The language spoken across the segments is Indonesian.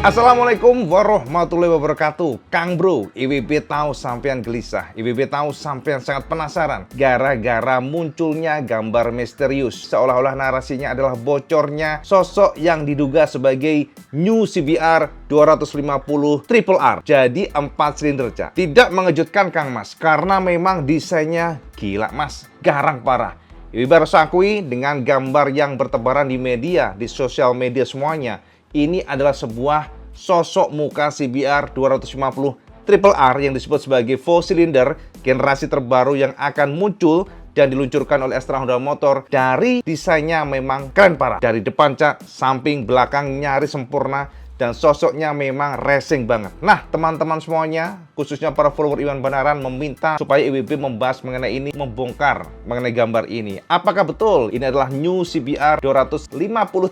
Assalamualaikum warahmatullahi wabarakatuh. Kang Bro, IWB tahu sampean gelisah. IWB tahu sampean sangat penasaran gara-gara munculnya gambar misterius. Seolah-olah narasinya adalah bocornya sosok yang diduga sebagai New CBR 250 Triple R. Jadi 4 silinder, Cak. Tidak mengejutkan Kang Mas, karena memang desainnya gila Mas, garang parah. IWB harus akui dengan gambar yang bertebaran di media, di sosial media semuanya, ini adalah sebuah sosok muka CBR 250 Triple R yang disebut sebagai 4 silinder generasi terbaru yang akan muncul dan diluncurkan oleh Astra Honda Motor. Dari desainnya memang keren parah. Dari depan, Cak, samping, belakang nyaris sempurna, dan sosoknya memang racing banget. Nah, teman-teman semuanya, khususnya para follower Iwan Banaran, meminta supaya IWB membahas mengenai ini, membongkar mengenai gambar ini. Apakah betul ini adalah New CBR 250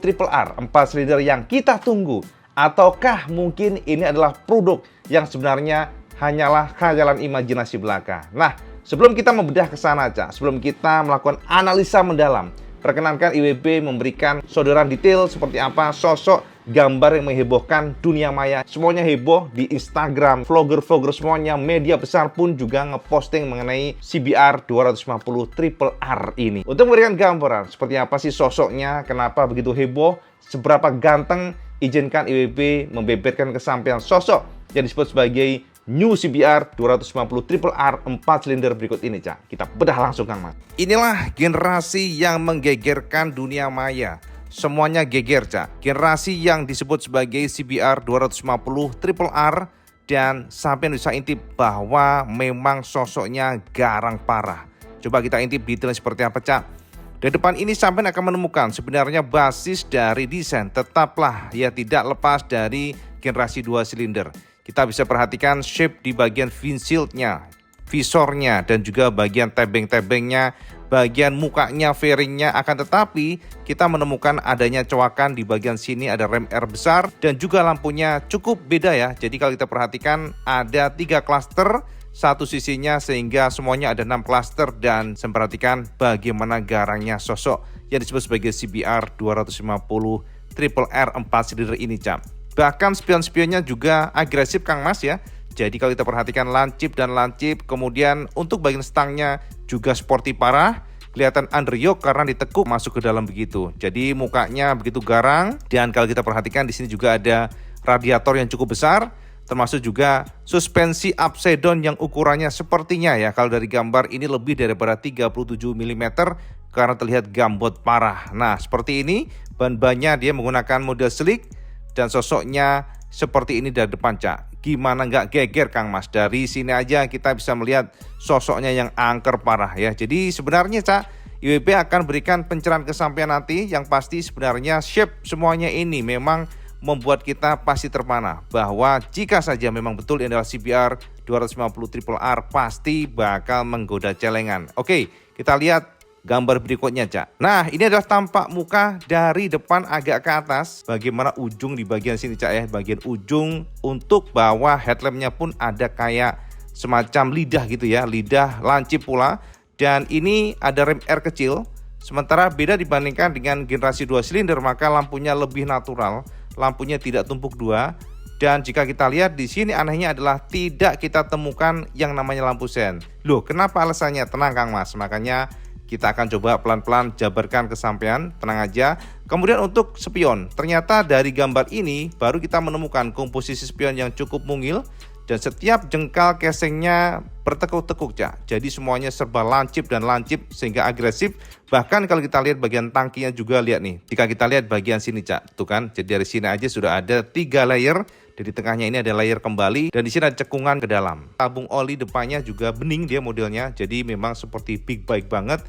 Triple R 4 silinder yang kita tunggu? Ataukah mungkin ini adalah produk yang sebenarnya hanyalah khayalan imajinasi belaka? Nah, sebelum kita membedah ke sana, Cak, sebelum kita melakukan analisa mendalam, perkenankan IWB memberikan sodoran detail seperti apa sosok gambar yang menghebohkan dunia maya. Semuanya heboh di Instagram, vlogger-vlogger semuanya, media besar pun juga ngeposting mengenai CBR 250 Triple R ini. Untuk memberikan gambaran seperti apa sih sosoknya, kenapa begitu heboh, seberapa ganteng, izinkan IWB membeberkan kesampaian sosok yang disebut sebagai New CBR 250 Triple R 4 silinder berikut ini, Cak. Kita bedah langsung, Kang Mas. Inilah generasi yang menggegerkan dunia maya. Semuanya geger, Cak. Generasi yang disebut sebagai CBR 250 Triple R, dan sampai bisa intip bahwa memang sosoknya garang parah. Coba kita intip detailnya seperti apa, Cak. Di depan ini sampai akan menemukan sebenarnya basis dari desain tetaplah ya tidak lepas dari generasi 2 silinder. Kita bisa perhatikan shape di bagian windshieldnya, visornya, dan juga bagian tebeng-tebengnya, bagian mukanya, fairingnya. Akan tetapi kita menemukan adanya coakan di bagian sini, ada rem R besar, dan juga lampunya cukup beda ya. Jadi kalau kita perhatikan ada 3 klaster satu sisinya, sehingga semuanya ada 6 klaster. Dan saya perhatikan bagaimana garangnya sosok yang disebut sebagai CBR 250 Triple R 4 silinder ini, Cak. Bahkan spion-spionnya juga agresif, Kang Mas ya. Jadi kalau kita perhatikan lancip dan lancip, kemudian untuk bagian stangnya juga sporty parah, kelihatan underyoke karena ditekuk masuk ke dalam begitu. Jadi mukanya begitu garang, dan kalau kita perhatikan di sini juga ada radiator yang cukup besar, termasuk juga suspensi upside down yang ukurannya sepertinya ya, kalau dari gambar ini lebih daripada 37 mm karena terlihat gambot parah. Nah, seperti ini, ban-bannya dia menggunakan model slick, dan sosoknya seperti ini dari depan, Cak. Gimana nggak geger, Kang Mas? Dari sini aja kita bisa melihat sosoknya yang angker parah ya. Jadi sebenarnya, Cak, IWB akan berikan pencerahan kesampaian nanti. Yang pasti sebenarnya shape semuanya ini memang membuat kita pasti terpana bahwa jika saja memang betul ini adalah CBR 250 Triple R, pasti bakal menggoda celengan. Oke, kita lihat gambar berikutnya, Cak. Nah, ini adalah tampak muka dari depan agak ke atas. Bagaimana ujung di bagian sini, Cak ya. Bagian ujung untuk bawah headlampnya pun ada kayak semacam lidah gitu ya. Lidah lancip pula. Dan ini ada rem R kecil. Sementara beda dibandingkan dengan generasi 2 silinder, maka lampunya lebih natural. Lampunya tidak tumpuk 2. Dan jika kita lihat di sini anehnya adalah tidak kita temukan yang namanya lampu sen. Loh, kenapa alasannya? Tenang, Kang Mas. Makanya kita akan coba pelan-pelan jabarkan kesampaian, tenang aja. Kemudian untuk spion, ternyata dari gambar ini baru kita menemukan komposisi spion yang cukup mungil, dan setiap jengkal casingnya bertekuk-tekuk, Cak. Jadi semuanya serba lancip dan lancip sehingga agresif. Bahkan kalau kita lihat bagian tangkinya juga, lihat nih. Jika kita lihat bagian sini, Cak, tuh kan. Jadi dari sini aja sudah ada 3 layer. Di tengahnya ini ada layer kembali, dan di sini ada cekungan ke dalam. Tabung oli depannya juga bening dia modelnya, jadi memang seperti big bike banget.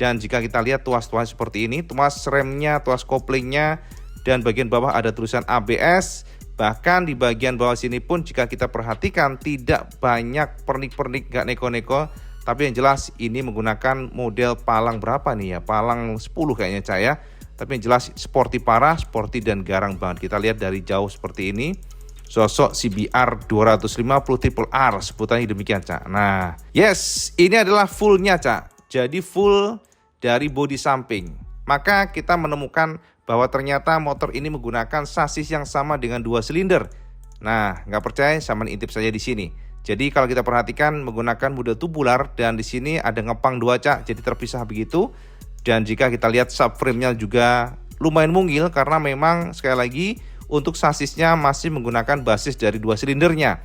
Dan jika kita lihat tuas-tuas seperti ini, tuas remnya, tuas koplingnya, dan bagian bawah ada tulisan ABS. Bahkan di bagian bawah sini pun jika kita perhatikan tidak banyak pernik-pernik, gak neko-neko. Tapi yang jelas ini menggunakan model palang berapa nih ya, palang 10 kayaknya, Cak ya. Tapi yang jelas sporty parah, sporty dan garang banget. Kita lihat dari jauh seperti ini. Sosok CBR 250 Triple R, sebutannya demikian, Cak. Nah, yes, ini adalah fullnya, Cak. Jadi full dari bodi samping. Maka kita menemukan bahwa ternyata motor ini menggunakan sasis yang sama dengan 2 silinder. Nah, nggak percaya sama intip saja di sini. Jadi kalau kita perhatikan menggunakan model tubular dan di sini ada ngepang 2 Cak, jadi terpisah begitu. Dan jika kita lihat subframe-nya juga lumayan mungil karena memang sekali lagi untuk sasisnya masih menggunakan basis dari 2 silindernya.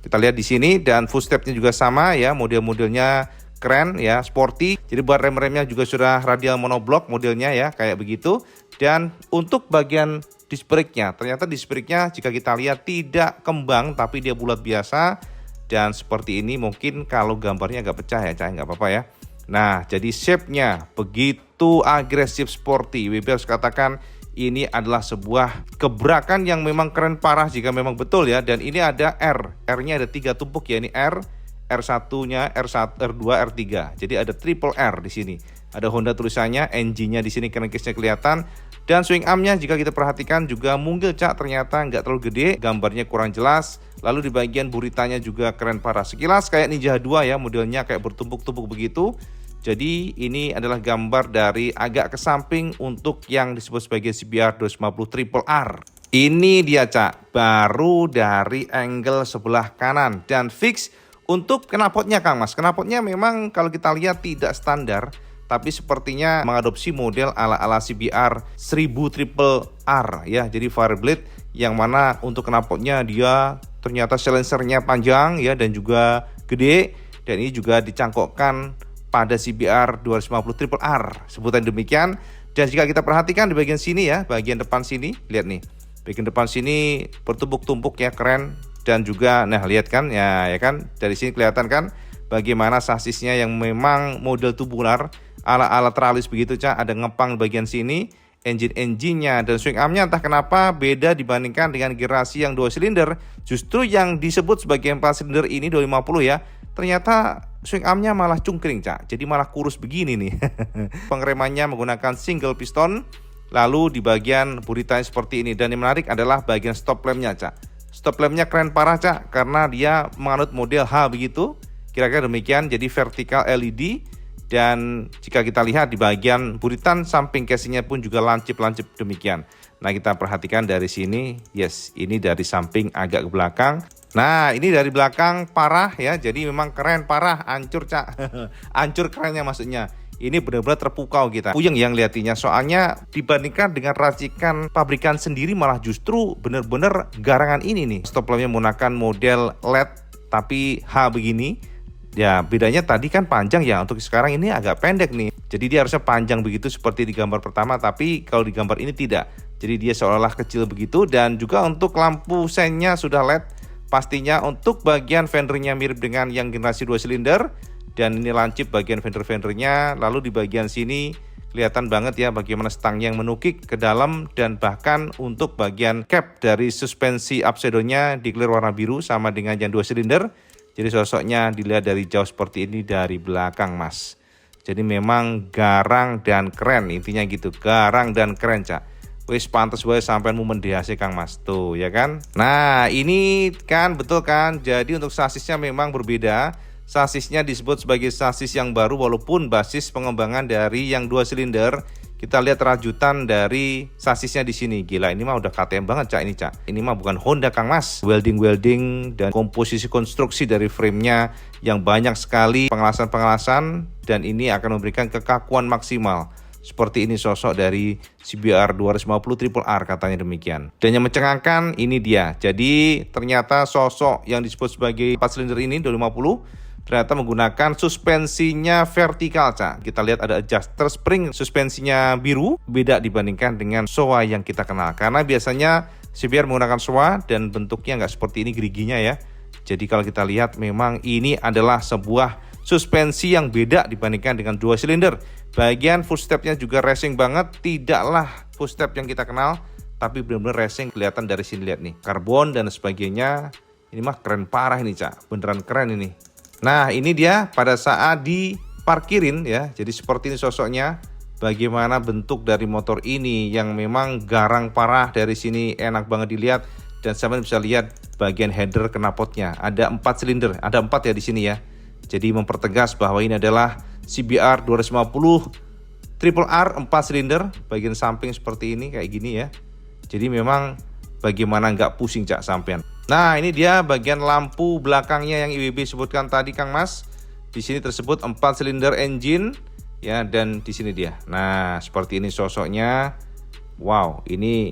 Kita lihat di sini dan footstep-nya juga sama ya, model-modelnya keren ya, sporty. Jadi buat rem-remnya juga sudah radial monoblock modelnya ya, kayak begitu. Dan untuk bagian disc brake-nya, ternyata disc brake-nya jika kita lihat tidak kembang tapi dia bulat biasa. Dan seperti ini mungkin kalau gambarnya agak pecah ya, nggak apa-apa ya. Nah, jadi shape-nya begitu agresif sporty. WB harus katakan ini adalah sebuah gebrakan yang memang keren parah jika memang betul ya. Dan ini ada R, R-nya ada 3 tumpuk ya, ini R, R1-nya, R1, R2, R3. Jadi ada triple R di sini. Ada Honda tulisannya, engine-nya di sini crankcase-nya kelihatan. Dan swing arm-nya jika kita perhatikan juga mungil Cak, ternyata nggak terlalu gede, gambarnya kurang jelas. Lalu di bagian buritanya juga keren parah. Sekilas kayak Ninja 2 ya, modelnya kayak bertumpuk-tumpuk begitu. Jadi ini adalah gambar dari agak ke samping untuk yang disebut sebagai CBR 250 Triple R. Ini dia Cak, baru dari angle sebelah kanan dan fix untuk knalpotnya Kang Mas. Knalpotnya memang kalau kita lihat tidak standar, tapi sepertinya mengadopsi model ala-ala CBR 1000 Triple R ya. Jadi Fireblade yang mana untuk knalpotnya dia ternyata silencernya panjang ya dan juga gede, dan ini juga dicangkokkan pada CBR 250 Triple R, sebutan demikian. Dan jika kita perhatikan di bagian sini ya, bagian depan sini, lihat nih, bagian depan sini bertumpuk-tumpuk ya, keren. Dan juga nah lihat kan ya, kan dari sini kelihatan kan bagaimana sasisnya yang memang model tubular ala-ala tralis begitu Cak. Ada ngepang bagian sini, engine-nya dan swing armnya entah kenapa beda dibandingkan dengan generasi yang 2 silinder. Justru yang disebut sebagai 4 silinder ini 250 ya, ternyata swing armnya malah cungkring Cak, jadi malah kurus begini nih. Pengeremannya menggunakan single piston. Lalu di bagian buritanya seperti ini. Dan yang menarik adalah bagian stop lampnya Cak. Stop lampnya keren parah Cak, karena dia menganut model H begitu, kira-kira demikian. Jadi vertikal LED. Dan jika kita lihat di bagian buritan samping casingnya pun juga lancip-lancip demikian. Nah kita perhatikan dari sini, yes, ini dari samping agak ke belakang. Nah ini dari belakang parah ya, jadi memang keren parah, hancur Cak. Hancur kerennya maksudnya. Ini benar-benar terpukau kita. Puyeng yang liatinya, soalnya dibandingkan dengan racikan pabrikan sendiri malah justru benar-benar garangan ini nih. Stop lampnya menggunakan model LED tapi H begini. Ya bedanya tadi kan panjang ya, untuk sekarang ini agak pendek nih. Jadi dia harusnya panjang begitu seperti di gambar pertama, tapi kalau di gambar ini tidak. Jadi dia seolah-olah kecil begitu. Dan juga untuk lampu seinnya sudah LED. Pastinya untuk bagian fendernya mirip dengan yang generasi 2 silinder. Dan ini lancip bagian fender-fendernya. Lalu di bagian sini kelihatan banget ya bagaimana stang yang menukik ke dalam. Dan bahkan untuk bagian cap dari suspensi upside-nya di clear warna biru sama dengan yang 2 silinder. Jadi sosoknya dilihat dari jauh seperti ini dari belakang Mas. Jadi memang garang dan keren, intinya gitu, garang dan keren Cak. Wis pantes wae sampean momen DHC Kang Mas tuh ya kan. Nah ini kan betul kan, jadi untuk sasisnya memang berbeda. Sasisnya disebut sebagai sasis yang baru walaupun basis pengembangan dari yang 2 silinder. Kita lihat rajutan dari sasisnya di sini. Gila, ini mah udah KTM banget Cak ini Cak. Ini mah bukan Honda Kang Mas. Welding dan komposisi konstruksi dari framenya yang banyak sekali pengelasan-pengelasan, dan ini akan memberikan kekakuan maksimal. Seperti ini sosok dari CBR 250 Triple R katanya demikian. Dan yang mencengangkan ini dia. Jadi ternyata sosok yang disebut sebagai 4 silinder ini 250 ternyata menggunakan suspensinya vertikal Cak. Kita lihat ada adjuster spring suspensinya biru, beda dibandingkan dengan Showa yang kita kenal. Karena biasanya CBR menggunakan Showa dan bentuknya nggak seperti ini geriginya ya. Jadi kalau kita lihat memang ini adalah sebuah suspensi yang beda dibandingkan dengan 2 silinder. Bagian footstepnya juga racing banget, tidaklah footstep yang kita kenal, tapi benar-benar racing. Kelihatan dari sini, lihat nih, karbon dan sebagainya. Ini mah keren parah ini Cak, beneran keren ini. Nah ini dia pada saat diparkirin ya, jadi seperti ini sosoknya. Bagaimana bentuk dari motor ini yang memang garang parah, dari sini enak banget dilihat. Dan sampai bisa lihat bagian header knalpotnya, ada 4 silinder, ada 4 ya di sini ya. Jadi mempertegas bahwa ini adalah CBR 250 Triple R 4 silinder, bagian samping seperti ini kayak gini ya. Jadi memang bagaimana nggak pusing Cak sampean. Nah, ini dia bagian lampu belakangnya yang IWB sebutkan tadi Kang Mas. Di sini tersebut 4 silinder engine ya, dan di sini dia. Nah, seperti ini sosoknya. Wow, ini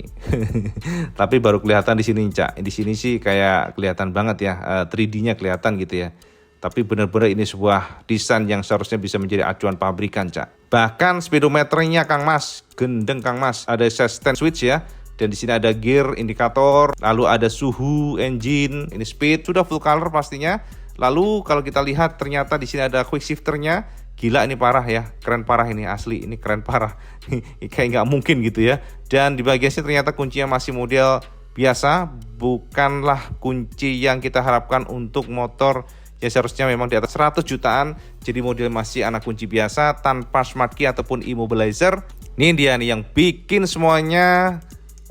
tapi baru kelihatan di sini Cak. Di sini sih kayak kelihatan banget ya, 3D-nya kelihatan gitu ya. Tapi benar-benar ini sebuah desain yang seharusnya bisa menjadi acuan pabrikan Cak. Bahkan speedometernya Kang Mas, gendeng Kang Mas. Ada assistant switch ya. Dan di sini ada gear indikator, lalu ada suhu engine, ini speed, sudah full color pastinya. Lalu kalau kita lihat ternyata di sini ada quick shifternya. Gila ini parah ya, keren parah ini asli, ini keren parah. Kayak nggak mungkin gitu ya. Dan di bagian sini ternyata kuncinya masih model biasa, bukanlah kunci yang kita harapkan untuk motor yang seharusnya memang di atas 100 jutaan. Jadi model masih anak kunci biasa tanpa smart key ataupun immobilizer. Ini dia nih yang bikin semuanya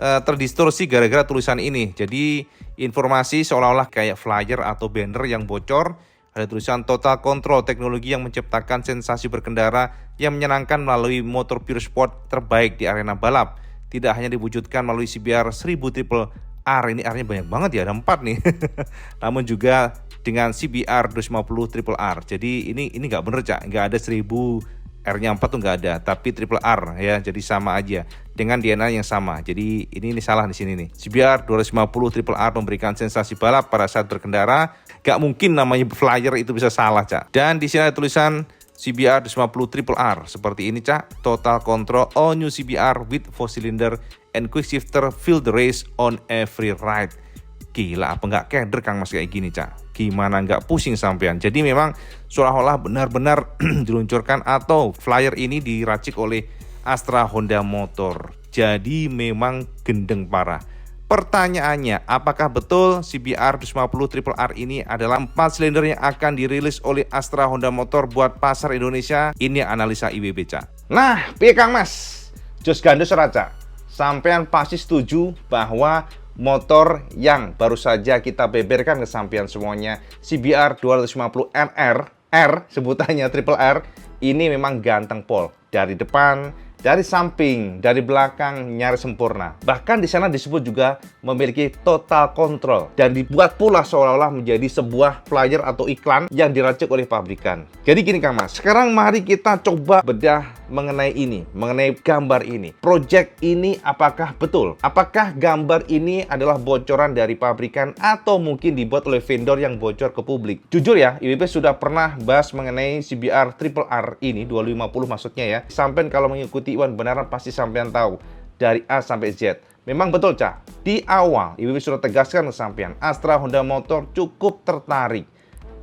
terdistorsi gara-gara tulisan ini. Jadi informasi seolah-olah kayak flyer atau banner yang bocor. Ada tulisan Total Control, teknologi yang menciptakan sensasi berkendara yang menyenangkan melalui motor pure sport terbaik di arena balap. Tidak hanya diwujudkan melalui CBR 1000 Triple R, ini R-nya banyak banget ya, ada 4 nih. Namun juga dengan CBR 250 Triple R. Jadi ini nggak bener Cak, nggak ada 1000 R-nya 4 tuh nggak ada, tapi triple R ya, jadi sama aja dengan DNA yang sama. Jadi ini salah di sini nih. CBR 250 Triple R memberikan sensasi balap pada saat berkendara. Gak mungkin namanya flyer itu bisa salah Cak. Dan di sini ada tulisan CBR 250 Triple R seperti ini Cak. Total Control all new CBR with 4 cylinder and quick shifter, feel the race on every ride. Gila apa nggak keder Kang Mas kayak gini Cak. Gimana nggak pusing sampean. Jadi memang seolah-olah benar-benar diluncurkan atau flyer ini diracik oleh Astra Honda Motor. Jadi memang gendeng parah. Pertanyaannya, apakah betul CBR 250 Triple R ini adalah 4 silinder yang akan dirilis oleh Astra Honda Motor buat pasar Indonesia? Ini analisa IWB Cak. Nah, piye Kang Mas? Jos gandos ora Cak? Sampean pasti setuju bahwa motor yang baru saja kita beberkan ke sampean semuanya, CBR 250 RR, R sebutannya Triple R, ini memang ganteng pol. Dari depan, dari samping, dari belakang nyaris sempurna. Bahkan di sana disebut juga memiliki total control dan dibuat pula seolah-olah menjadi sebuah flyer atau iklan yang diracik oleh pabrikan. Jadi gini Kang Mas, sekarang mari kita coba bedah mengenai ini, mengenai gambar ini. Project ini apakah betul? Apakah gambar ini adalah bocoran dari pabrikan atau mungkin dibuat oleh vendor yang bocor ke publik? Jujur ya, IWB sudah pernah bahas mengenai CBR Triple R ini, 250 maksudnya ya. Sampai kalau mengikuti Iwan benaran pasti sampean tahu dari A sampai Z. Memang betul Cak, di awal IWB sudah tegaskan ke sampean, Astra Honda Motor cukup tertarik.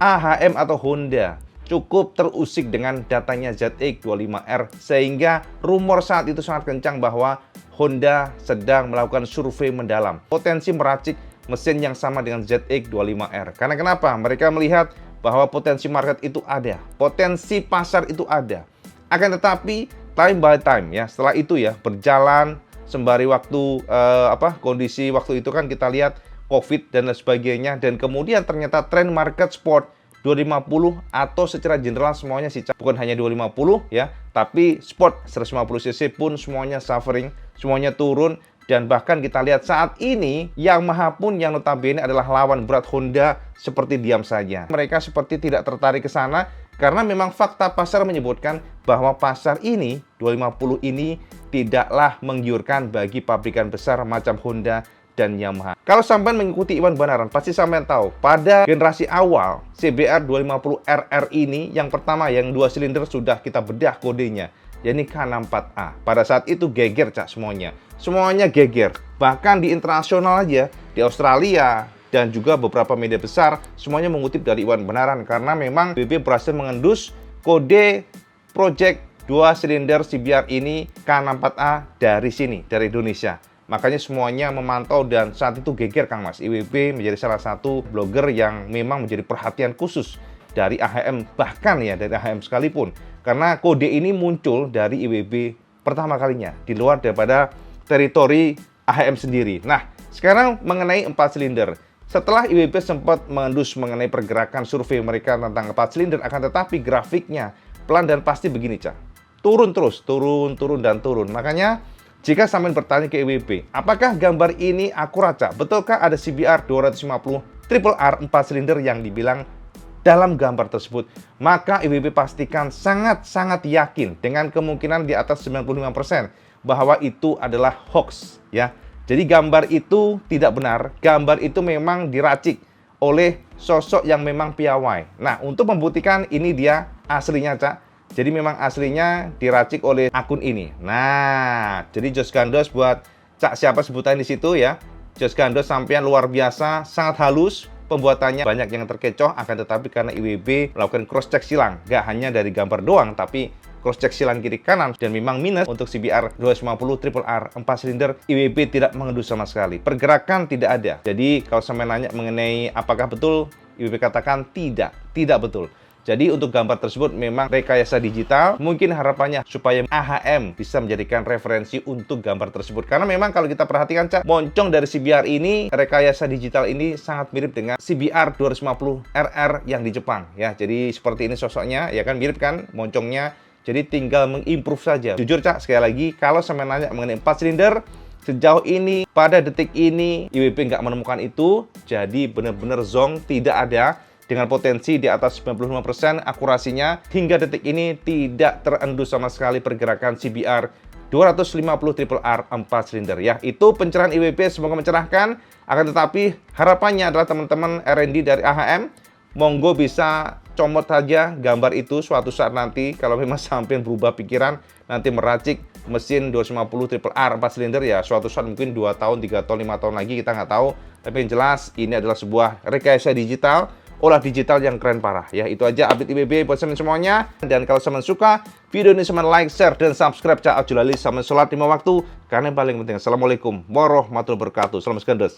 AHM atau Honda cukup terusik dengan datanya ZX25R sehingga rumor saat itu sangat kencang bahwa Honda sedang melakukan survei mendalam potensi meracik mesin yang sama dengan ZX25R. Karena kenapa? Mereka melihat bahwa potensi market itu ada, potensi pasar itu ada. Akan tetapi time by time ya, setelah itu ya berjalan sembari waktu kondisi waktu itu kan kita lihat COVID dan lain sebagainya, dan kemudian ternyata tren market sport 250 atau secara general semuanya sih bukan hanya 250 ya, tapi sport 150 cc pun semuanya suffering, semuanya turun. Dan bahkan kita lihat saat ini Yamaha pun yang notabene adalah lawan berat Honda seperti diam saja. Mereka seperti tidak tertarik ke sana karena memang fakta pasar menyebutkan bahwa pasar ini 250 ini tidaklah menggiurkan bagi pabrikan besar macam Honda dan Yamaha. Kalau sampai mengikuti Iwan Banaran, pasti sampai tahu pada generasi awal CBR 250 RR ini, yang pertama yang 2 silinder sudah kita bedah kodenya, yakni K64A. Pada saat itu geger Cak semuanya geger. Bahkan di internasional aja, di Australia dan juga beberapa media besar semuanya mengutip dari Iwan Banaran karena memang BB berhasil mengendus kode project 2 silinder CBR ini K64A dari sini, dari Indonesia. Makanya semuanya memantau dan saat itu geger Kang Mas. IWB menjadi salah satu blogger yang memang menjadi perhatian khusus dari AHM, bahkan ya dari AHM sekalipun. Karena kode ini muncul dari IWB pertama kalinya di luar daripada teritori AHM sendiri. Nah, sekarang mengenai 4 silinder. Setelah IWB sempat mengendus mengenai pergerakan survei mereka tentang 4 silinder, akan tetapi grafiknya pelan dan pasti begini Cak. turun terus, turun dan turun. Makanya jika sampean bertanya ke IWB, apakah gambar ini akurat, Cak? Betulkah ada CBR 250 triple R 4 silinder yang dibilang dalam gambar tersebut? Maka IWB pastikan sangat-sangat yakin dengan kemungkinan di atas 95% bahwa itu adalah hoax, ya. Jadi gambar itu tidak benar, gambar itu memang diracik oleh sosok yang memang piawai. Nah, untuk membuktikan ini dia aslinya, Cak. Jadi memang aslinya diracik oleh akun ini. Nah, jadi Jos Gandos buat Cak siapa sebutan di situ ya. Jos Gandos sampean luar biasa, sangat halus. Pembuatannya banyak yang terkecoh, akan tetapi karena IWB melakukan cross check silang, gak hanya dari gambar doang, tapi cross check silang kiri kanan, dan memang minus untuk CBR 250 triple R 4 silinder. IWB tidak mengendus sama sekali, pergerakan tidak ada. Jadi kalau saya nanya mengenai apakah betul, IWB katakan tidak betul. Jadi untuk gambar tersebut memang rekayasa digital, mungkin harapannya supaya AHM bisa menjadikan referensi untuk gambar tersebut. Karena memang kalau kita perhatikan, Cak, moncong dari CBR ini, rekayasa digital ini sangat mirip dengan CBR 250 RR yang di Jepang. Ya, jadi seperti ini sosoknya, ya kan, mirip kan moncongnya. Jadi tinggal mengimprove saja. Jujur, Cak, sekali lagi, kalau saya nanya mengenai 4 silinder, sejauh ini, pada detik ini, IWB nggak menemukan itu. Jadi benar-benar zonk, tidak ada. Dengan potensi di atas 95% akurasinya, hingga detik ini tidak terendus sama sekali pergerakan CBR 250 triple R 4 silinder. Ya, itu pencerahan IWB, semoga mencerahkan. Akan tetapi harapannya adalah teman-teman R&D dari AHM, monggo bisa comot saja gambar itu suatu saat nanti kalau memang sampai berubah pikiran, nanti meracik mesin 250 triple R 4 silinder, ya suatu saat mungkin 2 tahun, 3 tahun, 5 tahun lagi, kita nggak tahu. Tapi yang jelas ini adalah sebuah rekayasa digital, olah digital yang keren parah. Ya, itu aja update IWB buat semen semuanya. Dan kalau semen suka video ini, semen like, share, dan subscribe. Cak Abdul Ali, semen sholat 5 waktu. Karena yang paling penting. Assalamualaikum warahmatullahi wabarakatuh. Salam Gandos.